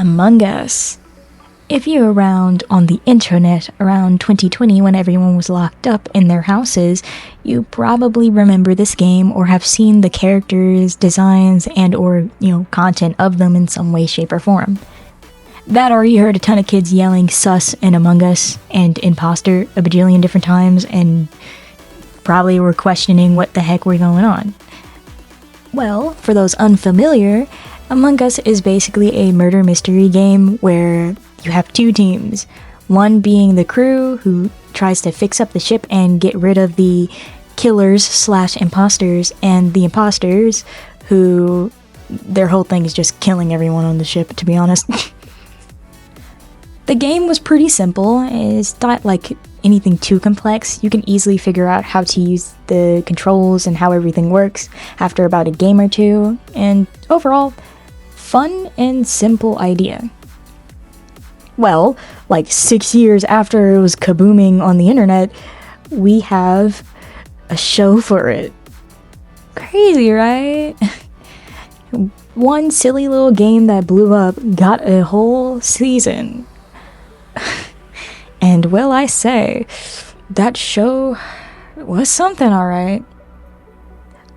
Among Us. If you were around on the internet around 2020 when everyone was locked up in their houses, you probably remember this game or have seen the characters, designs, and or, content of them in some way, shape, or form. That or you heard a ton of kids yelling sus and Among Us and imposter a bajillion different times and probably were questioning what the heck were going on. Well, for those unfamiliar, Among Us is basically a murder mystery game where you have two teams. One being the crew who tries to fix up the ship and get rid of the killers/imposters, and the imposters who their whole thing is just killing everyone on the ship, to be honest. The game was pretty simple. It's not like anything too complex. You can easily figure out how to use the controls and how everything works after about a game or two, and overall, fun and simple idea. Well, like 6 years after it was kabooming on the internet, we have a show for it. Crazy, right? One silly little game that blew up got a whole season. And will I say, that show was something, alright.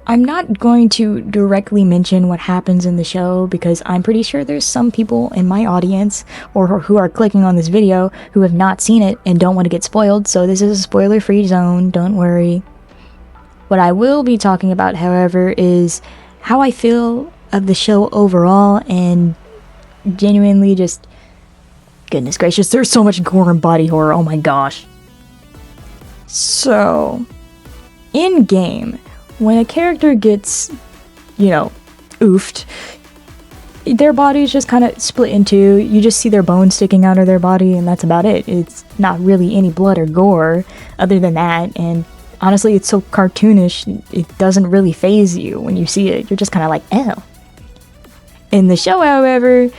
I'm not going to directly mention what happens in the show because I'm pretty sure there's some people in my audience or who are clicking on this video who have not seen it and don't want to get spoiled, so this is a spoiler-free zone, don't worry. What I will be talking about, however, is how I feel of the show overall and genuinely just... Goodness gracious, there's so much gore and body horror, oh my gosh. So, in-game, when a character gets, oofed, their body's just kind of split in two. You just see their bones sticking out of their body, and that's about it. It's not really any blood or gore other than that, and honestly, it's so cartoonish, it doesn't really faze you when you see it. You're just kind of like, ew. In the show, however,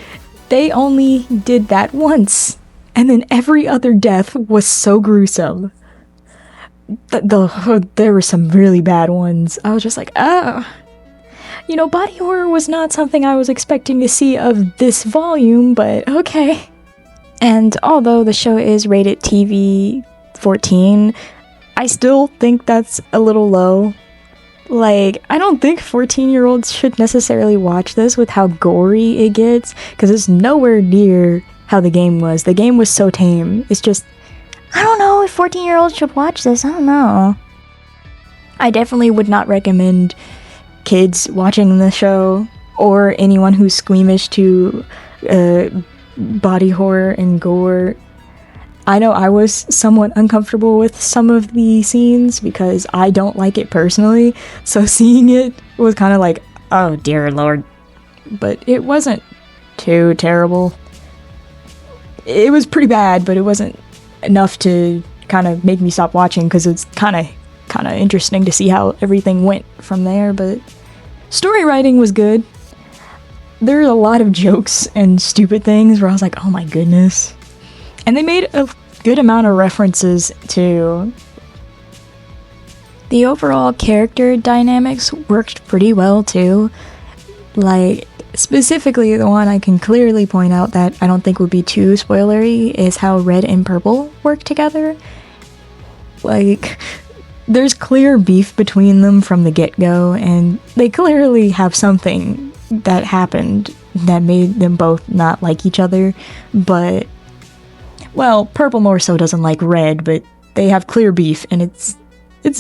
they only did that once, and then every other death was so gruesome. There were some really bad ones. I was just like, oh. Body horror was not something I was expecting to see of this volume, but okay. And although the show is rated TV 14, I still think that's a little low. Like, I don't think 14-year-olds should necessarily watch this with how gory it gets, because it's nowhere near how the game was. The game was so tame. It's just, I don't know if 14-year-olds should watch this. I don't know. I definitely would not recommend kids watching the show, or anyone who's squeamish to body horror and gore. I know I was somewhat uncomfortable with some of the scenes because I don't like it personally, so seeing it was kind of like, oh dear lord. But it wasn't too terrible. It was pretty bad, but it wasn't enough to kind of make me stop watching because it's kind of interesting to see how everything went from there. But story writing was good. There's a lot of jokes and stupid things where I was like, oh my goodness. And they made a good amount of references to the overall character dynamics worked pretty well too. Like, specifically the one I can clearly point out that I don't think would be too spoilery is how Red and Purple work together. Like, there's clear beef between them from the get-go, and they clearly have something that happened that made them both not like each other, but well, Purple more so doesn't like Red, but they have clear beef, and it's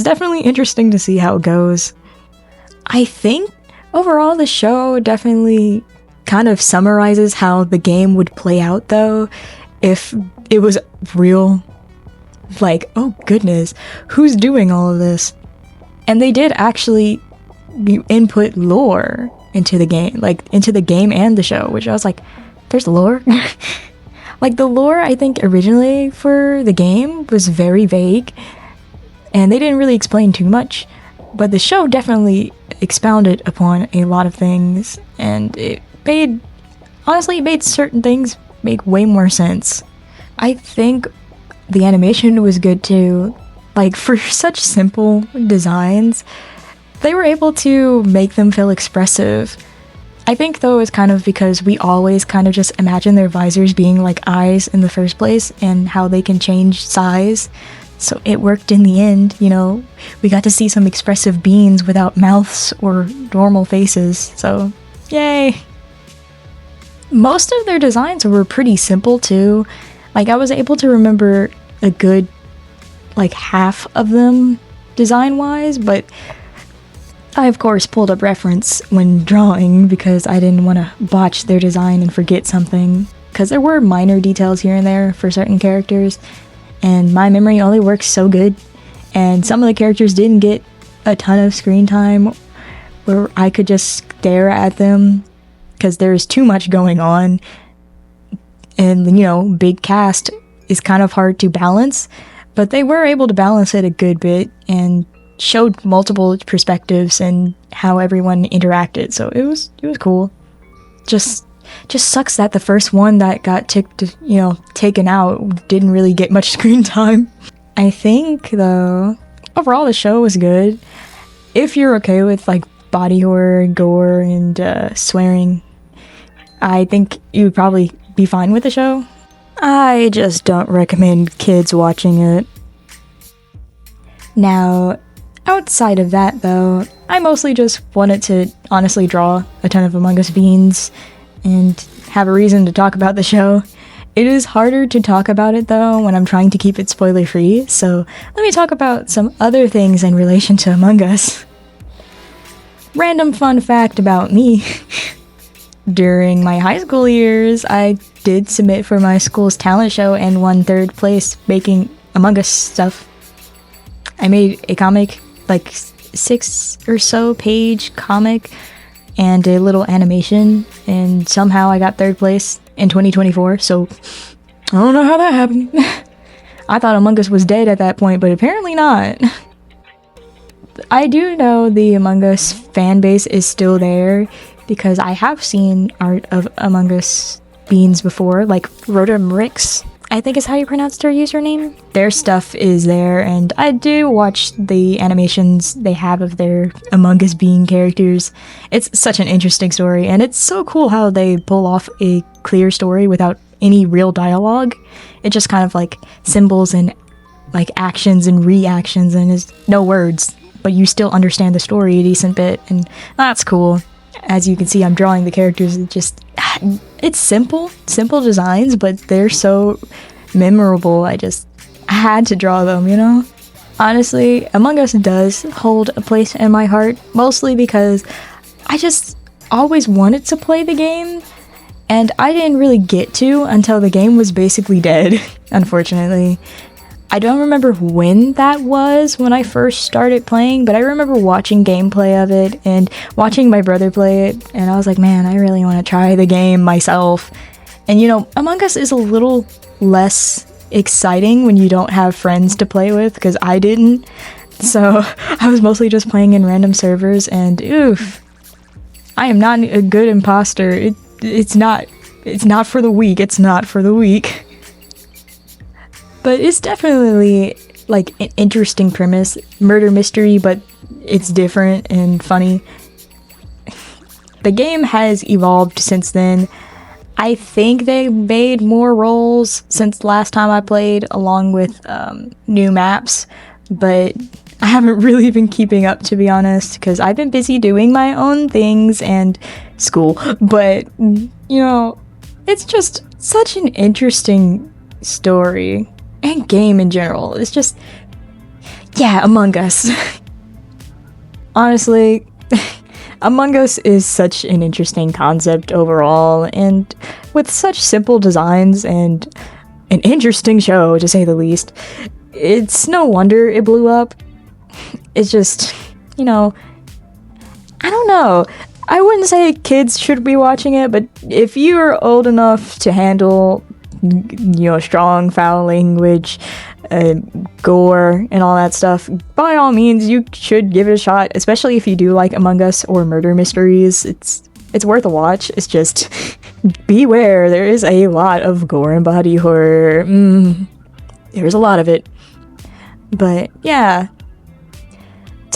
definitely interesting to see how it goes. I think overall the show definitely kind of summarizes how the game would play out, though, if it was real. Like, oh goodness, who's doing all of this? And they did actually input lore into the game, like into the game and the show, which I was like, there's lore? Like, the lore, I think, originally for the game was very vague, and they didn't really explain too much, but the show definitely expounded upon a lot of things, and it made certain things make way more sense. I think the animation was good too. Like, for such simple designs, they were able to make them feel expressive. I think though it's kind of because we always kind of just imagine their visors being like eyes in the first place and how they can change size. So it worked in the end, you know. We got to see some expressive beings without mouths or normal faces, so yay! Most of their designs were pretty simple too. Like, I was able to remember a good, like, half of them design-wise, but I of course pulled up reference when drawing because I didn't want to botch their design and forget something, because there were minor details here and there for certain characters, and my memory only works so good, and some of the characters didn't get a ton of screen time where I could just stare at them because there's too much going on, and you know, big cast is kind of hard to balance, but they were able to balance it a good bit and showed multiple perspectives and how everyone interacted, so it was cool. Just sucks that the first one that got taken out didn't really get much screen time. I think though overall the show was good. If you're okay with like body horror, gore, and swearing, I think you would probably be fine with the show. I just don't recommend kids watching it. Now, outside of that though, I mostly just wanted to honestly draw a ton of Among Us beans and have a reason to talk about the show. It is harder to talk about it though when I'm trying to keep it spoiler free, so let me talk about some other things in relation to Among Us. Random fun fact about me. During my high school years, I did submit for my school's talent show and won 3rd place making Among Us stuff. I made a comic, like 6 or so page comic, and a little animation, and somehow I got 3rd place in 2024, so I don't know how that happened. I thought Among Us was dead at that point, but apparently not. I do know the Among Us fan base is still there, because I have seen art of Among Us beans before, like Rotomrix, I think is how you pronounce their username. Their stuff is there, and I do watch the animations they have of their Among Us bean characters. It's such an interesting story, and it's so cool how they pull off a clear story without any real dialogue. It's just kind of like symbols and like actions and reactions, and there's no words, but you still understand the story a decent bit, and that's cool. As you can see, I'm drawing the characters. It's simple designs, but they're so memorable. I had to draw them, you know? Honestly, Among Us does hold a place in my heart, mostly because I just always wanted to play the game, and I didn't really get to until the game was basically dead, unfortunately. I don't remember when that was when I first started playing, but I remember watching gameplay of it and watching my brother play it, and I was like, man, I really want to try the game myself. And you know, Among Us is a little less exciting when you don't have friends to play with, because I didn't. So I was mostly just playing in random servers, and oof, I am not a good imposter. It's not for the weak. It's not for the weak. But it's definitely like an interesting premise, murder mystery, but it's different and funny. The game has evolved since then. I think they made more roles since last time I played, along with new maps, but I haven't really been keeping up, to be honest, because I've been busy doing my own things and school. But, you know, it's just such an interesting story. And game in general. It's just, yeah, Among Us. Honestly, Among Us is such an interesting concept overall, and with such simple designs and an interesting show, to say the least, it's no wonder it blew up. It's just, you know, I don't know. I wouldn't say kids should be watching it, but if you're old enough to handle, you know, strong foul language, gore, and all that stuff, by all means you should give it a shot, especially if you do like Among Us or murder mysteries. It's worth a watch. It's just beware, there is a lot of gore and body horror. There's a lot of it. But yeah,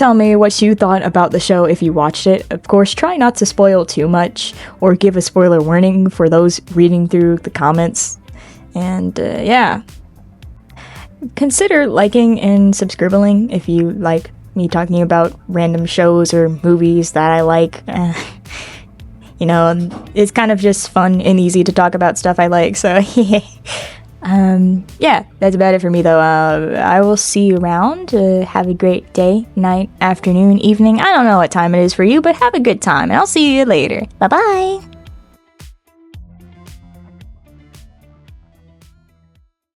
tell me what you thought about the show if you watched it. Of course, try not to spoil too much or give a spoiler warning for those reading through the comments. And yeah, consider liking and subscribing if you like me talking about random shows or movies that I like. You know, it's kind of just fun and easy to talk about stuff I like, so yeah, that's about it for me though. I will see you around. Have a great day, night, afternoon, evening. I don't know what time it is for you, but have a good time, and I'll see you later. Bye bye.